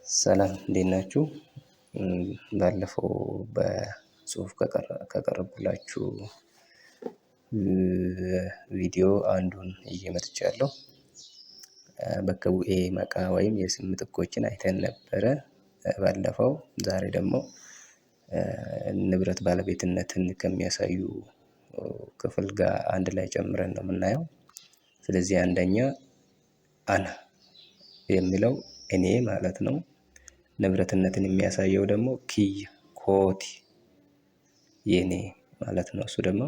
ሰላም እንዴት ናችሁ? ባለፈው በጽሁፍ ከቀረቡላችሁ ቪዲዮ አንዱን ይዤ መጥቻለሁ። በከቡኤ መቃ ወይም የስም ምትኮችን አይተን ነበረ ባለፈው። ዛሬ ደግሞ ንብረት ባለቤትነትን ከሚያሳዩ ክፍል ጋር አንድ ላይ ጨምረን ነው የምናየው። ስለዚህ አንደኛ አነ የሚለው እኔ ማለት ነው። ንብረትነትን የሚያሳየው ደግሞ ኪየ ኮቲ የኔ ማለት ነው። እሱ ደግሞ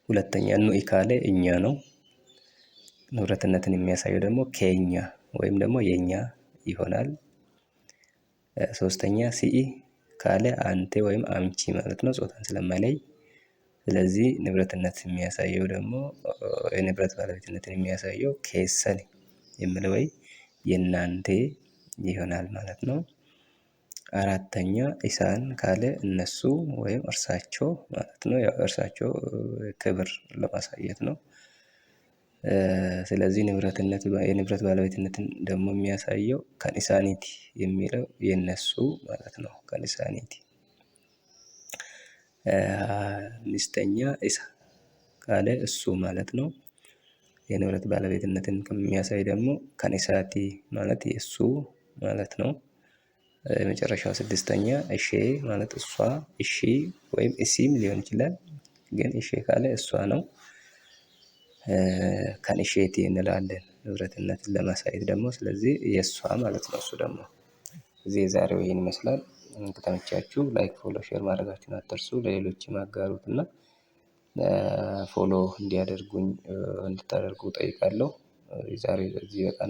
ሁለተኛ ኑኢ ካለ እኛ ነው። ንብረትነትን የሚያሳየው ደግሞ ከኛ ወይም ደግሞ የኛ ይሆናል። ሶስተኛ ሲኢ ካለ አንተ ወይም አምቺ ማለት ነው፣ ጾታን ስለማይለይ። ስለዚህ ንብረትነት የሚያሳየው ደግሞ የንብረት ባለቤትነትን የሚያሳየው ኬሰን የሚለው ወይ የናንተ ይሆናል ማለት ነው። አራተኛ ኢሳን ካለ እነሱ ወይም እርሳቸው ማለት ነው። ያው እርሳቸው ክብር ለማሳየት ነው። ስለዚህ የንብረት ባለቤትነትን ደግሞ የሚያሳየው ከኒሳኒቲ የሚለው የነሱ ማለት ነው። ከኒሳኒቲ አምስተኛ ኢሳ ካለ እሱ ማለት ነው። የንብረት ባለቤትነትን ከሚያሳይ ደግሞ ከኒሳቲ ማለት የሱ ማለት ነው። የመጨረሻው ስድስተኛ እሺ ማለት እሷ፣ እሺ ወይም እሲም ሊሆን ይችላል። ግን እሺ ካለ እሷ ነው። ከንሼቲ እንላለን ንብረትነትን ለማሳየት ደግሞ። ስለዚህ የሷ ማለት ነው። እሱ ደግሞ እዚህ የዛሬው ይሄን ይመስላል። ከተመቻችሁ ላይክ፣ ፎሎ፣ ሼር ማድረጋችሁን አትርሱ። ለሌሎችም አጋሩት እና ፎሎ እንዲያደርጉኝ እንድታደርጉ ጠይቃለሁ። የዛሬ በዚህ በቃ